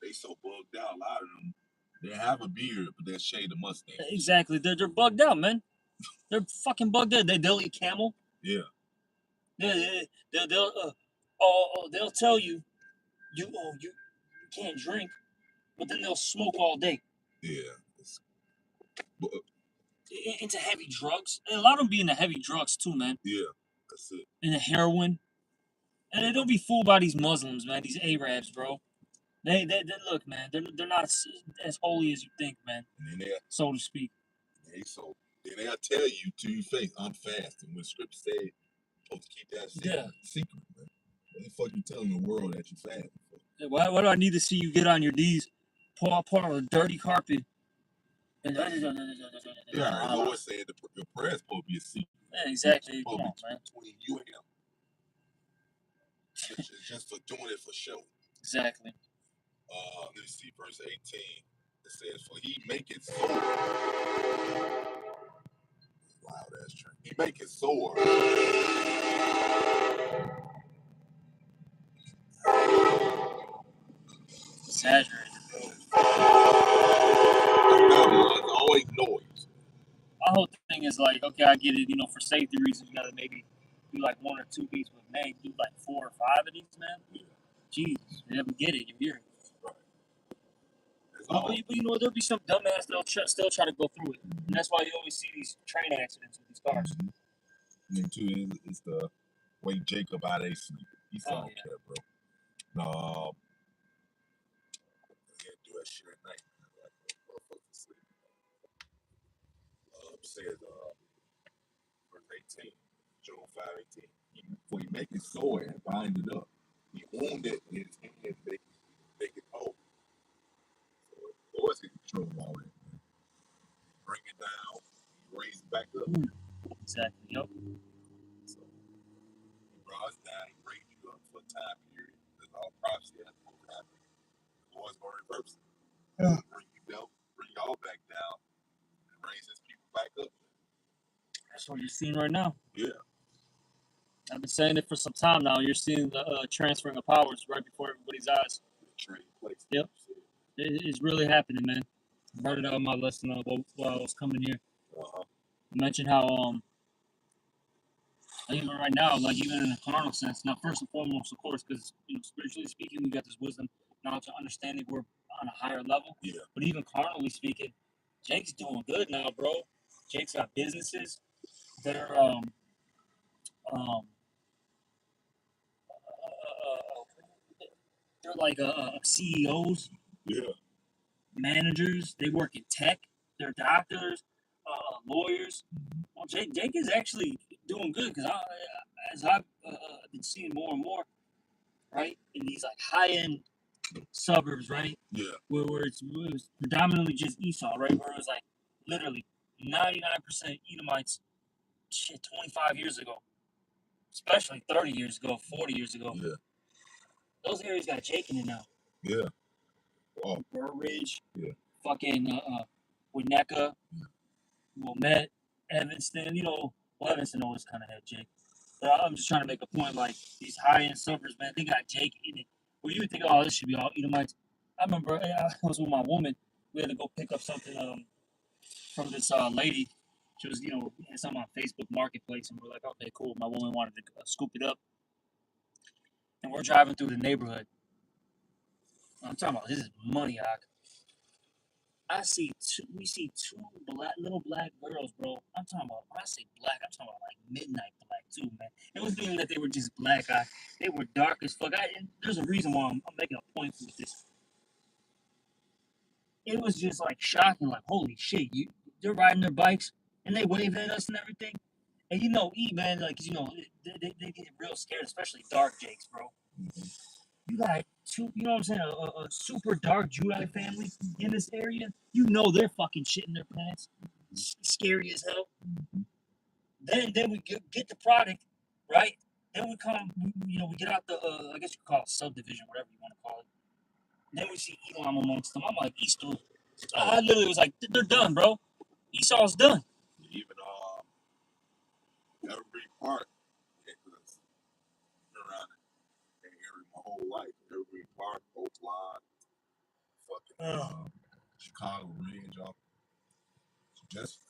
Speaker 1: they so bugged out. A lot of them, they have a beard, but they'll shave the mustache.
Speaker 2: Exactly, they're bugged out, man. They're fucking bugged out. They'll eat camel.
Speaker 1: Yeah.
Speaker 2: They'll tell you you can't drink, but then they'll smoke all day.
Speaker 1: Yeah.
Speaker 2: Into heavy drugs. And a lot of them be into heavy drugs too, man.
Speaker 1: Yeah, that's it.
Speaker 2: And the heroin. And they don't be fooled by these Muslims, man. These Arabs, bro. They look, man. They're not as holy as you think, man.
Speaker 1: And then
Speaker 2: so to speak.
Speaker 1: Then they'll tell you to your face, I'm fasting. When scripture said you're supposed to keep that secret, man. What the fuck you telling the world that you fasting for?
Speaker 2: Why do I need to see you get on your knees, pull out a dirty carpet, and
Speaker 1: yeah, the Lord said the prayer is supposed to be a secret.
Speaker 2: Yeah, exactly. Come on, man.
Speaker 1: Between you and him. It's just for doing it for show.
Speaker 2: Exactly.
Speaker 1: Let me see, verse 18. It says, for he maketh sore. Wow, that's true. He maketh sore.
Speaker 2: Exaggerated.
Speaker 1: There's always noise.
Speaker 2: My whole thing is like, okay, I get it. For safety reasons, you gotta maybe do like 1 or 2 beats, but man, do like 4 or 5 of these, man. Yeah. Jesus, you never get it. You hear it. Right. But there'll be some dumbass that'll still try to go through it, and that's why you always see these train accidents with these cars.
Speaker 1: Mm-hmm. And then too, it's the way Jacob out they sleep. He's all care, bro. No. Do that shit at night. Says verse 18, Job 5:18. For he make it sore and bind it up. He wounded his hand, make it whole. So the Lord's in control of all that. Bring it down, raise it back up.
Speaker 2: Exactly. Yep.
Speaker 1: So he brought us down, he raised you up for a time period. There's all prophecy that's going to happen. The Lord's going to reverse it. Yeah. Bring you down, bring y'all back down, and raise his people back up.
Speaker 2: That's what you're seeing right now.
Speaker 1: Yeah.
Speaker 2: I've been saying it for some time now. You're seeing the transferring of powers right before everybody's eyes. Yep. It's really happening, man. I brought it out in my lesson while I was coming here. I mentioned how even right now, like even in a carnal sense. Now, first and foremost, of course, because spiritually speaking, we got this wisdom, knowledge, and understanding. We're on a higher level. Yeah. But even carnally speaking, Jake's doing good now, bro. Jake's got businesses. They're they're like CEOs, managers. They work in tech. They're doctors, lawyers. Well, Jake is actually doing good because as I've been seeing more and more, right, in these like high-end suburbs, right, where it's predominantly just Esau, right, where it was like literally 99% Edomites. Shit, 25 years ago, especially 30 years ago, 40 years ago. Yeah. Those areas got Jake in it now.
Speaker 1: Yeah.
Speaker 2: Burr Ridge, fucking Winnetka, Wilmette, Evanston. Well, Evanston always kind of had Jake. But I'm just trying to make a point. Like these high-end suburbs, man, they got Jake in it. Where you would think, oh, this should be all Edomites. I remember I was with my woman. We had to go pick up something from this lady. She was, had something on Facebook Marketplace, and we're like, okay, cool. My woman wanted to scoop it up, and we're driving through the neighborhood. I'm talking about this is money, we see two little black girls, bro. I'm talking about, when I say black, I'm talking about like midnight black too, man. It wasn't even that they were just black, they were dark as fuck. And there's a reason why I'm making a point with this. It was just like shocking, like holy shit, they're riding their bikes and they waving at us and everything. And man, like they get real scared, especially dark Jakes, bro. You got two, you know what I'm saying, a super dark Judite family in this area. They're fucking shitting their pants. Scary as hell. Then we get the product, right? Then we come, we get out the, I guess you could call it subdivision, whatever you want to call it. And then we see Elam amongst them. I'm like, East, I literally was like, they're done, bro. Esau's done.
Speaker 1: Even Evergreen Park, because been around that area my whole life. Evergreen Park, Oakland, fucking Chicago Ridge, just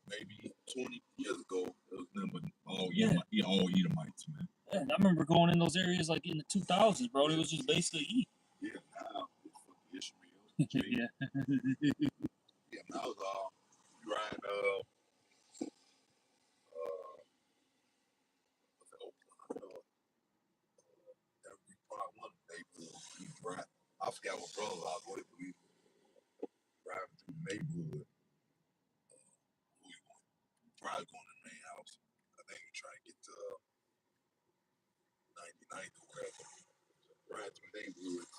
Speaker 1: maybe 20 years ago, it was nothing but all Edomites, man.
Speaker 2: Yeah, I remember going in those areas like in the 2000s, bro. It was just basically E.
Speaker 1: Yeah, now it's fucking Ishmael.
Speaker 2: Yeah.
Speaker 1: Yeah, now it's riding every part one neighborhood. We drive. I forgot what brother I was with, but we driving through the neighborhood. Probably going to the main house. I think we trying to get to 99th or whatever. Ride through the neighborhood.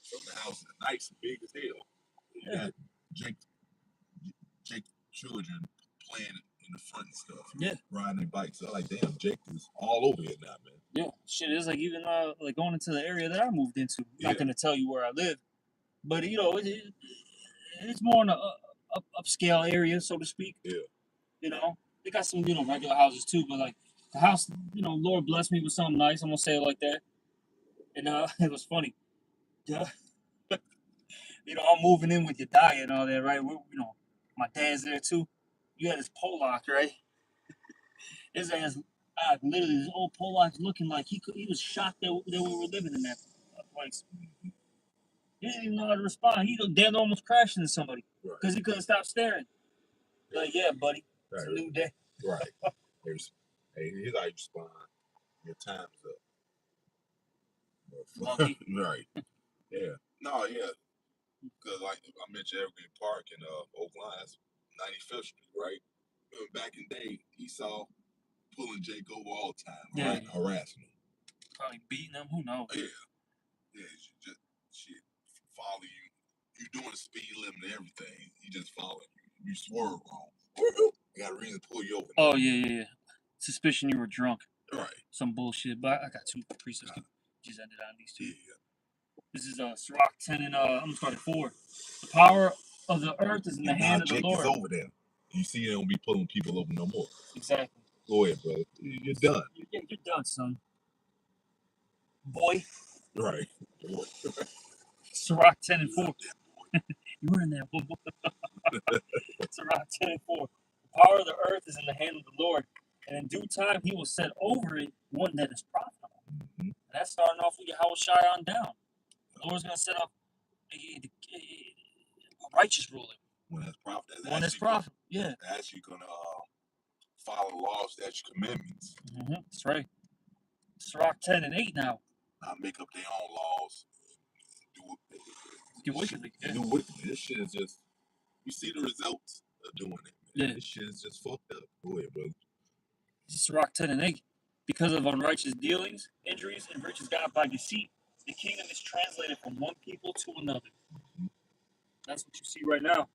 Speaker 1: Some of the houses are nice and big as hell. You got Jake children playing in the front and stuff.
Speaker 2: Yeah.
Speaker 1: Riding their bikes. So I'm like, damn, Jake is all over here now, man.
Speaker 2: Yeah, shit is like even like going into the area that I moved into. I'm not gonna tell you where I live, but it's more in a upscale area, so to speak.
Speaker 1: Yeah.
Speaker 2: They got some regular houses too, but like the house, Lord bless me with something nice. I'm gonna say it like that. And it was funny. Yeah. I'm moving in with your diet and all that, right? My dad's there too. You had this Pollock, right? His ass, literally, this old Pollock looking like he was shocked that we were living in that place. He didn't even know how to respond. He damn almost crashed into somebody because he couldn't stop staring. Like, yeah, buddy, it's a new day.
Speaker 1: Right. Here's how you respond. Your time's up. Right. Yeah. No, yeah. Because like I mentioned Evergreen Park in Oakland, that's 95th Street, right? Back in the day, Esau pulling Jake over all the time, right? Harassing him.
Speaker 2: Probably beating him, who knows?
Speaker 1: Yeah. Yeah, she follow you. You doing the speed limit and everything. He just following you. You swerve wrong. I got a reason to pull you over.
Speaker 2: Oh, yeah. Suspicion you were drunk.
Speaker 1: Right. Some
Speaker 2: bullshit. But I got two precepts. Just ended on these two.
Speaker 1: Yeah.
Speaker 2: This is Sirach 10 and I'm gonna start at 4. The power of the earth is in the hand of the Lord.
Speaker 1: Jake is over there. You see, they don't be pulling people over no more.
Speaker 2: Exactly.
Speaker 1: Go ahead, brother. You're done.
Speaker 2: You're done, son. Boy.
Speaker 1: Right.
Speaker 2: Sirach 10 and 4. You were in there, boy. Sirach 10 and 4. The power of the earth is in the hand of the Lord, and in due time he will set over it one that is profitable. Mm-hmm. And that's starting off with Yahushua on down. The Lord's going to set up a righteous ruler.
Speaker 1: When that's profitable.
Speaker 2: When it's profitable, yeah.
Speaker 1: That's you're going to follow laws, statutes, commandments.
Speaker 2: Mm-hmm. That's right. Sirach 10 and 8 now.
Speaker 1: Not make up their own laws.
Speaker 2: Do wickedly. Yeah.
Speaker 1: Do wickedly. This shit is just, you see the results of doing it. Man. Yeah. This shit is just fucked up. Go ahead, brother.
Speaker 2: Sirach 10 and 8. Because of unrighteous dealings, injuries, and riches got by deceit, the kingdom is translated from one people to another. Mm-hmm. That's what you see right now.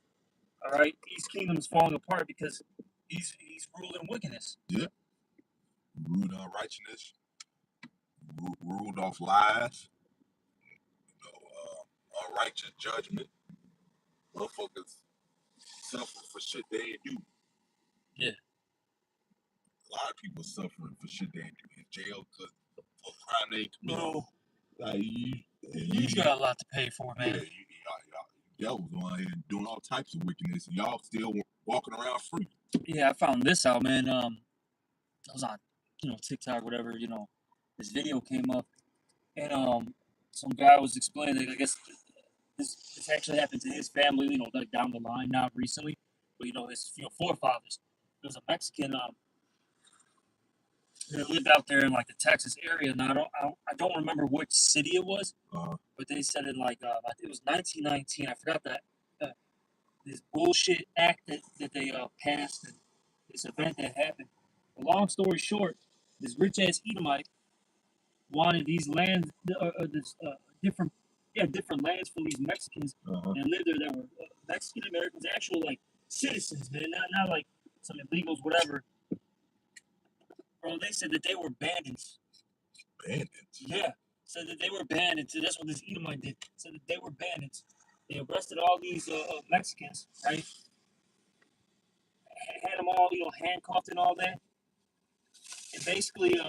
Speaker 2: All right? Each kingdom is falling apart because he's ruled in wickedness.
Speaker 1: Yeah. Ruled on righteousness. Ruled off lies. Unrighteous judgment. motherfuckers suffer for shit they ain't do.
Speaker 2: Yeah.
Speaker 1: A lot of people suffering for shit they ain't do in jail because for crime they ain't committed.
Speaker 2: No,
Speaker 1: Like
Speaker 2: you got a lot to pay for,
Speaker 1: yeah,
Speaker 2: man.
Speaker 1: y'all was on here doing all types of wickedness, and y'all still walking around free.
Speaker 2: Yeah, I found this out, man. I was on, TikTok, whatever. This video came up, and some guy was explaining. I guess this actually happened to his family. Like down the line, not recently, but his forefathers. There was a Mexican that lived out there in like the Texas area. Now I don't remember which city it was, but they said in like it was 1919. I forgot that this bullshit act that they passed and this event that happened. But long story short, this rich ass Edomite wanted these lands, different lands for these Mexicans that lived there that were Mexican Americans, actual like citizens, man, not like some illegals, whatever. Bro, they said that they were bandits.
Speaker 1: Bandits?
Speaker 2: Yeah, said that they were bandits. So that's what this Edomite did. Said that they were bandits. They arrested all these Mexicans, right? Had them all, handcuffed and all that, and basically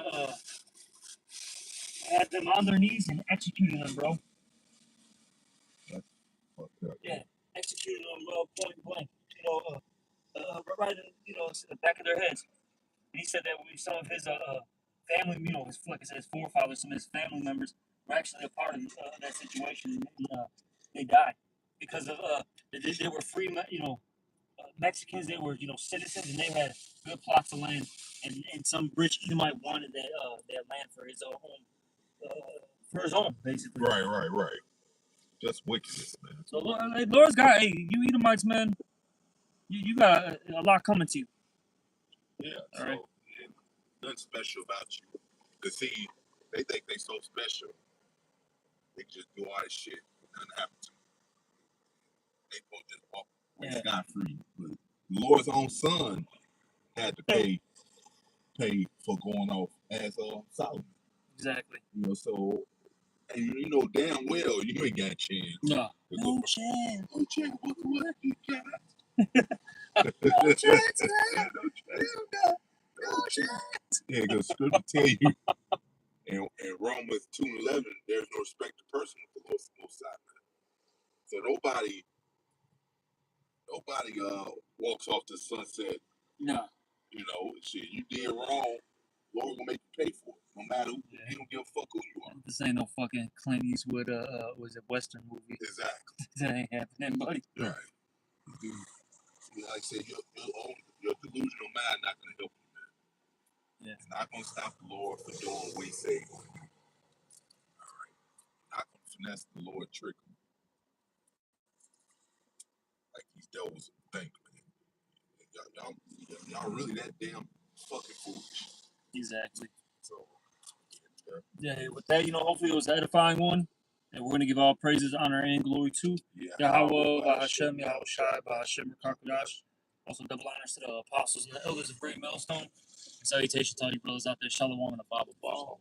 Speaker 2: had them on their knees and executed them, bro. Yeah, executed them, point blank. Right in, the back of their heads. And he said that some of his family, his forefathers, some of his family members were actually a part of that situation, and they died because of they were free, Mexicans. They were, citizens, and they had good plots of land, and some rich Edomite wanted that land for his own, basically.
Speaker 1: Right. Just wickedness, man.
Speaker 2: So Lord's got, hey, you Edomites, man, you got a lot coming to you.
Speaker 1: Yeah.
Speaker 2: All right.
Speaker 1: Nothing special about you. Cause see, they think they so special. They just do all this shit. Nothing happens to them. They both just walk away scot free. But the Lord's own son had to pay for going off as Solomon.
Speaker 2: Exactly.
Speaker 1: So, and you know damn well you ain't got a chance.
Speaker 2: No chance.
Speaker 1: No chance. What? You can't.
Speaker 2: No chance.
Speaker 1: No chance. Yeah, because Scripture tell you in Romans 2:11, there's no respect to person with the Lord's Most High. So nobody walks off the sunset.
Speaker 2: No.
Speaker 1: Shit, you did wrong. Lord gonna make you pay for it, no matter who. He don't give a fuck who you are.
Speaker 2: This ain't no fucking Clint Eastwood. Was it Western movie?
Speaker 1: Exactly.
Speaker 2: That ain't happening, buddy.
Speaker 1: Right. Like I said, your delusional mind not gonna help you, man.
Speaker 2: Yeah.
Speaker 1: It's not gonna stop the Lord from doing what He said. All right. Not gonna finesse the Lord trick him. Like these devils think, man. Y'all really that damn fucking foolish.
Speaker 2: Exactly.
Speaker 1: So,
Speaker 2: yeah, with that, hopefully it was an edifying one. And we're going to give all praises, honor, and glory to Yahweh, Bahashem, Yahweh Shai, Bahashem, Rakakadash. Also, double honors to the apostles and the elders of Great Millstone. Salutations to all you brothers out there. Shalom and a Bible.